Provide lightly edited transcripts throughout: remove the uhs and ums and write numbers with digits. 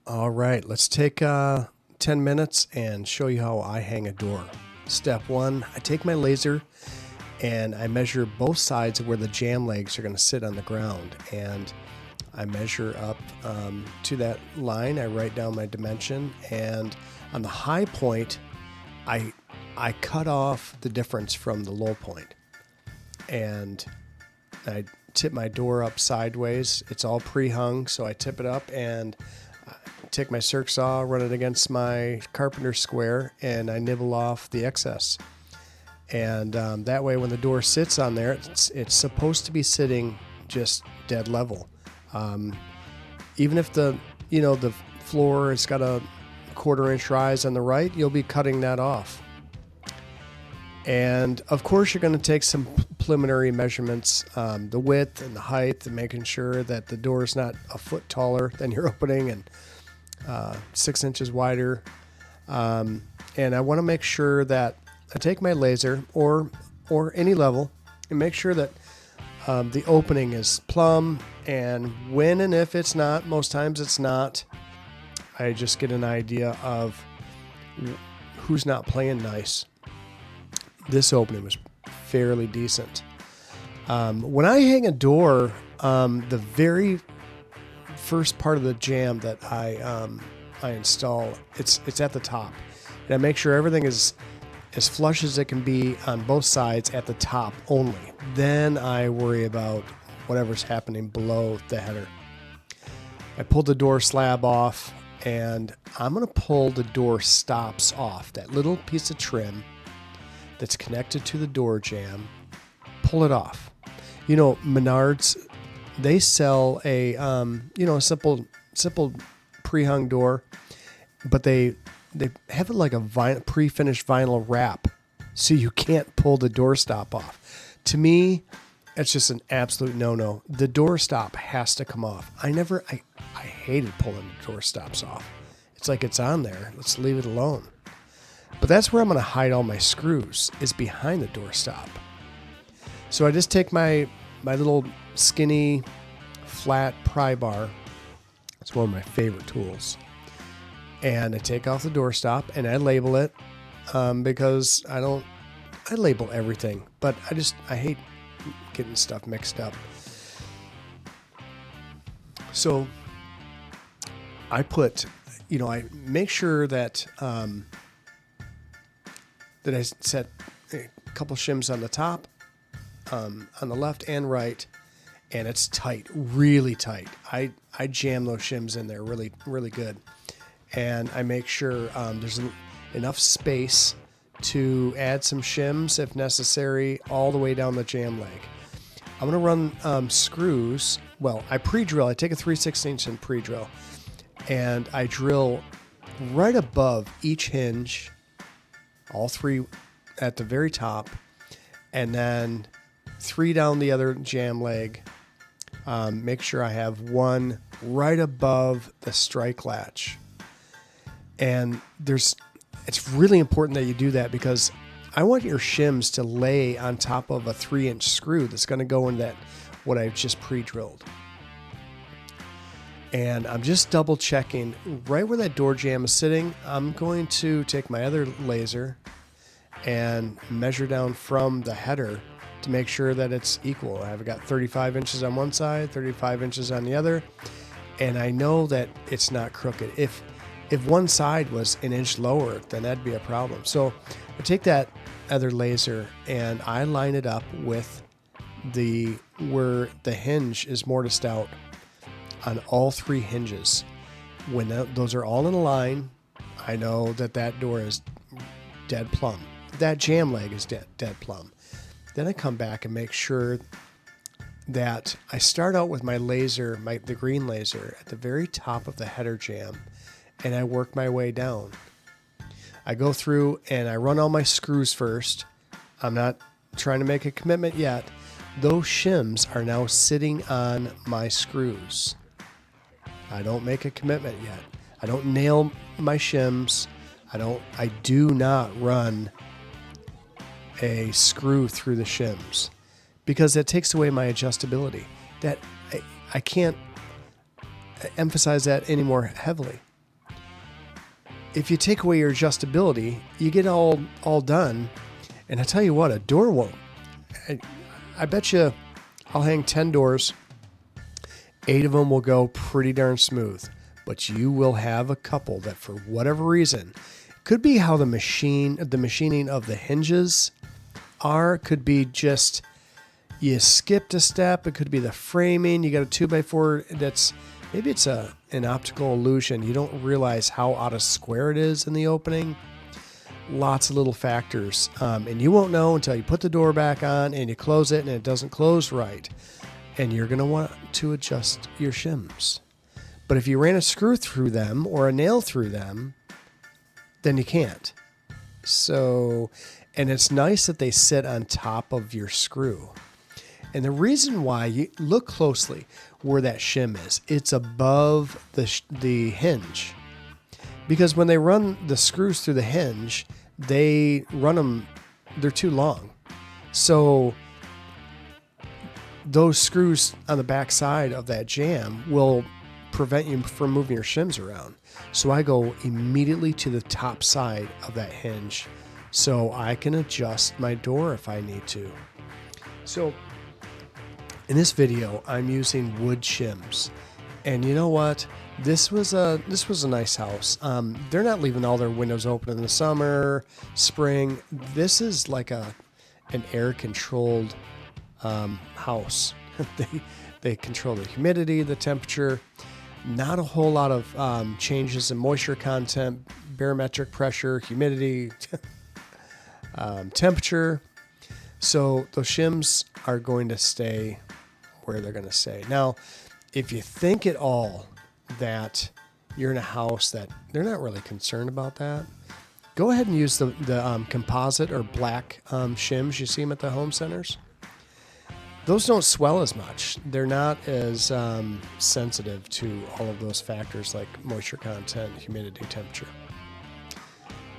All right, let's take 10 minutes and show you how I hang a door. Step one, I take my laser and I measure both sides of where the jamb legs are going to sit on the ground. And I measure up to that line. I write down my dimension. And on the high point, I cut off the difference from the low point. And I tip my door up sideways. It's all pre-hung, so I tip it up and take my circ saw, run it against my carpenter square, and I nibble off the excess. And that way, when the door sits on there, it's supposed to be sitting just dead level. Even if the floor has got a 1/4 inch rise on the right, you'll be cutting that off. And of course, you're going to take some preliminary measurements, the width and the height, and making sure that the door is not a foot taller than your opening and 6 inches wider. And I want to make sure that I take my laser or any level and make sure that the opening is plumb. And when and if it's not, most times it's not, I just get an idea of who's not playing nice. This opening was fairly decent. When I hang a door, the very first part of the jamb that I install, it's at the top, and I make sure everything is as flush as it can be on both sides at the top only. Then I worry about whatever's happening below the header. I pulled the door slab off, and I'm going to pull the door stops off, that little piece of trim that's connected to the door jamb. Pull it off. Menards, they sell a simple pre-hung door, but they have it like a pre-finished vinyl wrap, so you can't pull the door stop off. To me, it's just an absolute no-no. The door stop has to come off. I hated pulling the door stops off. It's like it's on there. Let's leave it alone. But that's where I'm going to hide all my screws, is behind the door stop. So I just take my little skinny flat pry bar. It's one of my favorite tools. And I take off the door stop and I label it because I label everything, but I hate getting stuff mixed up. So I I make sure that that I set a couple shims on the top, on the left and right, and it's tight, really tight. I jam those shims in there really, really good. And I make sure there's enough space to add some shims if necessary all the way down the jamb leg. I'm going to run screws. Well, I pre-drill. I take a 3/16 and pre-drill, and I drill right above each hinge, all three at the very top, and then 3 down the other jamb leg. Make sure I have 1 right above the strike latch. And it's really important that you do that, because I want your shims to lay on top of a 3-inch screw that's going to go in what I've just pre-drilled. And I'm just double checking right where that door jamb is sitting. I'm going to take my other laser and measure down from the header to make sure that it's equal. I've got 35 inches on one side, 35 inches on the other, and I know that it's not crooked. If one side was an inch lower, then that'd be a problem. So I take that other laser and I line it up with where the hinge is mortised out on all 3 hinges. When those are all in a line, I know that door is dead plumb. That jamb leg is dead plumb. Then I come back and make sure that I start out with my laser, the green laser, at the very top of the header jamb, and I work my way down. I go through and I run all my screws first. I'm not trying to make a commitment yet. Those shims are now sitting on my screws. I don't make a commitment yet. I don't nail my shims. I do not run a screw through the shims, because that takes away my adjustability. That I can't emphasize that any more heavily. if you take away your adjustability, you get all done. And I tell you what, a door won't. I bet you I'll hang 10 doors. 8 of them will go pretty darn smooth. But you will have a couple that, for whatever reason, could be how the machining of the hinges are. Could be just you skipped a step. It could be the framing. You got a 2x4 that's maybe it's an optical illusion. You don't realize how out of square it is in the opening. Lots of little factors, and you won't know until you put the door back on and you close it and it doesn't close right, and you're going to want to adjust your shims. But if you ran a screw through them or a nail through them, then you can't. So, and it's nice that they sit on top of your screw. And the reason why, you look closely where that shim is, it's above the hinge. Because when they run the screws through the hinge, they run them, they're too long. So those screws on the back side of that jamb will prevent you from moving your shims around. So I go immediately to the top side of that hinge so I can adjust my door if I need to. So in this video, I'm using wood shims. And you know what? This was a nice house. They're not leaving all their windows open in the summer, spring. This is like an air-controlled house. They control the humidity, the temperature. Not a whole lot of changes in moisture content, barometric pressure, humidity, temperature. So those shims are going to stay where they're going to stay. Now, if you think at all that you're in a house that they're not really concerned about that, go ahead and use the composite or black shims. You see them at the home centers. Those don't swell as much. They're not as sensitive to all of those factors like moisture content, humidity, temperature.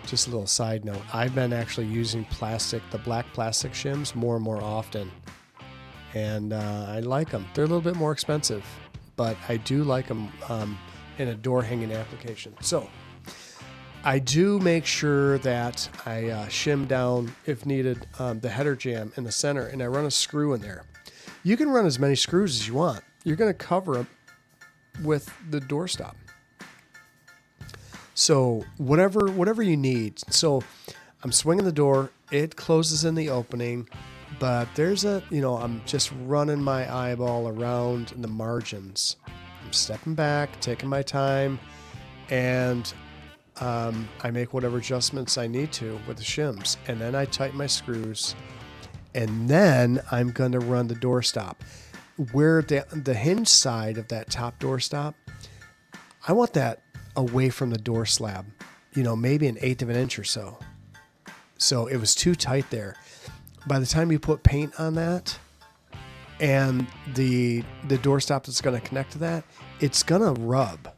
Just a little side note. I've been actually using the black plastic shims more and more often. And I like them. They're a little bit more expensive, but I do like them in a door hanging application. So I do make sure that I shim down, if needed, the header jamb in the center, and I run a screw in there. You can run as many screws as you want. You're going to cover them with the doorstop. So whatever you need. So I'm swinging the door. It closes in the opening, but there's I'm just running my eyeball around the margins. I'm stepping back, taking my time, and I make whatever adjustments I need to with the shims, and then I tighten my screws. And then I'm going to run the doorstop. Where the hinge side of that top doorstop, I want that away from the door slab, maybe 1/8 of an inch or so. So it was too tight there. By the time you put paint on that and the doorstop that's going to connect to that, it's going to rub.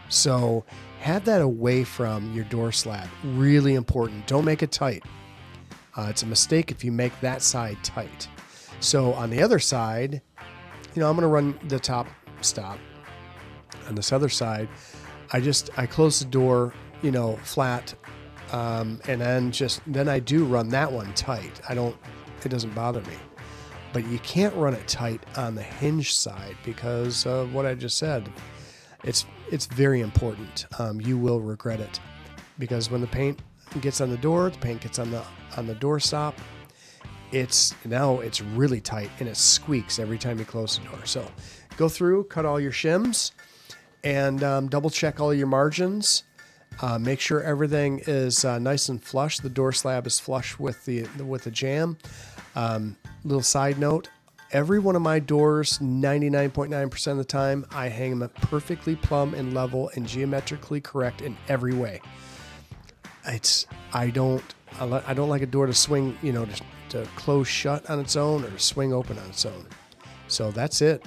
So have that away from your door slab. Really important. Don't make it tight. It's a mistake if you make that side tight. So on the other side, I'm going to run the top stop. On this other side, I close the door, flat, and then I do run that one tight. It doesn't bother me. But you can't run it tight on the hinge side because of what I just said. It's very important. You will regret it because when the paint gets on the door, the paint gets on the doorstop. It's really tight and it squeaks every time you close the door. So go through, cut all your shims, and double check all your margins. Make sure everything is nice and flush. The door slab is flush with the jamb. Little side note: every one of my doors, 99.9% of the time, I hang them perfectly plumb and level and geometrically correct in every way. I don't like a door to swing, to close shut on its own or to swing open on its own. So that's it.